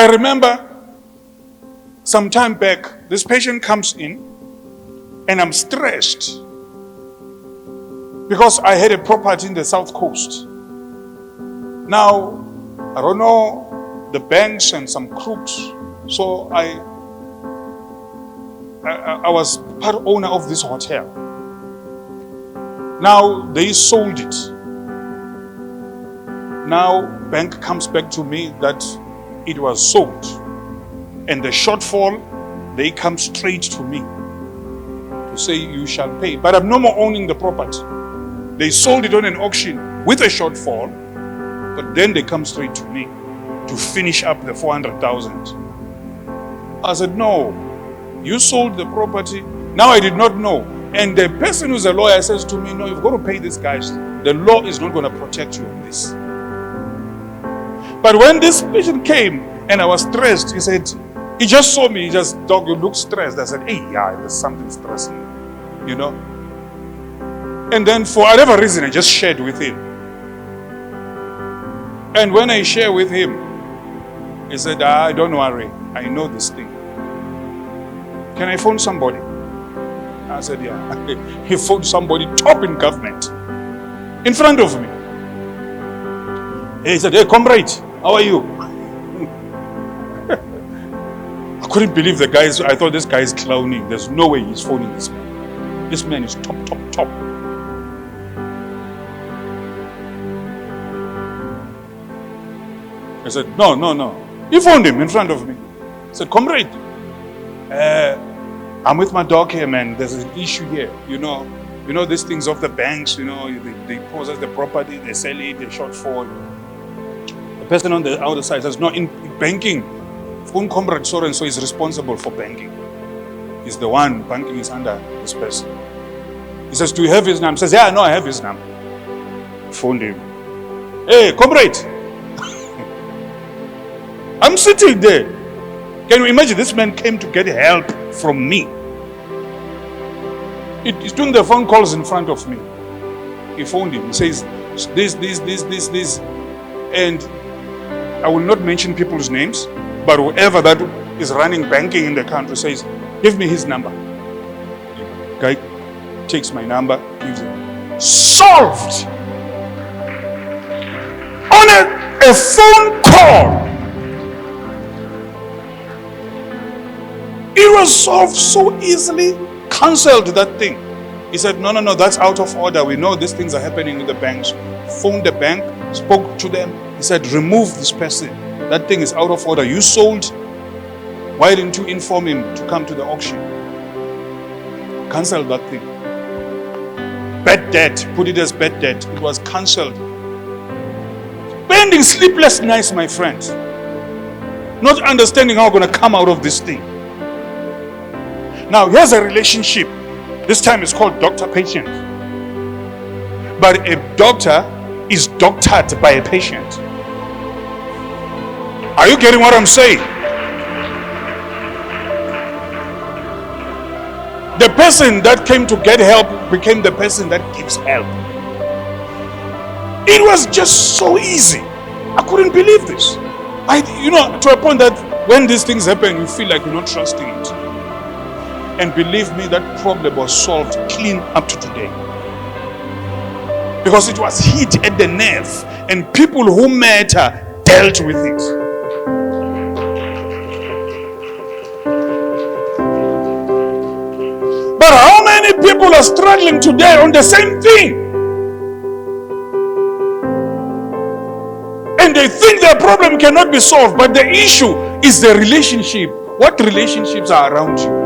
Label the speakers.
Speaker 1: I remember some time back, this patient comes in and I'm stressed because I had a property in the South Coast. Now, I don't know the banks and some crooks, so I was part owner of this hotel. Now they sold it. Now bank comes back to me that it was sold, and the shortfall, they come straight to me to say you shall pay. But I'm no more owning the property. They sold it on an auction with a shortfall, but then they come straight to me to finish up the 400,000. I said, no, you sold the property. Now I did not know. And the person who's a lawyer says to me, no, you've got to pay these guys. The law is not going to protect you on this. But when this patient came and I was stressed, he said, he just saw me, he just, dog, you look stressed. I said, hey, yeah, there's something stressing, you know. And then for whatever reason, I just shared with him. And when I share with him, he said, don't worry, I know this thing. Can I phone somebody? I said, yeah. He phoned somebody top in government in front of me. He said, hey, comrade, how are you? I couldn't believe the guys. I thought this guy is clowning. There's no way he's phoning this man. This man is top. I said, no. He phoned him in front of me. I said, comrade, I'm with my dog here, man. There's an issue here. You know these things of the banks, they possess the property, they sell it, they shortfall. The person on the other side says, no, in banking, phone comrade so and so is responsible for banking. He's the one, banking is under this person. He says, do you have his number? He says, yeah, no, I have his number. Phoned him. Hey, comrade. I'm sitting there. Can you imagine? This man came to get help from me. He's doing the phone calls in front of me. He phoned him. He says, this. And I will not mention people's names, but whoever that is running banking in the country says, give me his number. Guy takes my number, gives it. Solved! On a phone call! It was solved so easily. Cancelled that thing. He said, no, that's out of order. We know these things are happening in the banks. Phoned the bank, spoke to them. He said, remove this person. That thing is out of order. You sold. Why didn't you inform him to come to the auction? Cancel that thing. Bad debt. Put it as bad debt. It was cancelled. Spending sleepless nights, my friends. Not understanding how I'm going to come out of this thing. Now, here's a relationship. This time it's called doctor-patient. But a doctor is doctored by a patient. Are you getting what I'm saying? The person that came to get help became the person that gives help. It was just so easy. I couldn't believe this. To a point that when these things happen, you feel like you're not trusting it. And believe me, that problem was solved clean up to today. Because it was hit at the nerve, and people who matter dealt with it. But how many people are struggling today on the same thing? And they think their problem cannot be solved, but the issue is the relationship. What relationships are around you?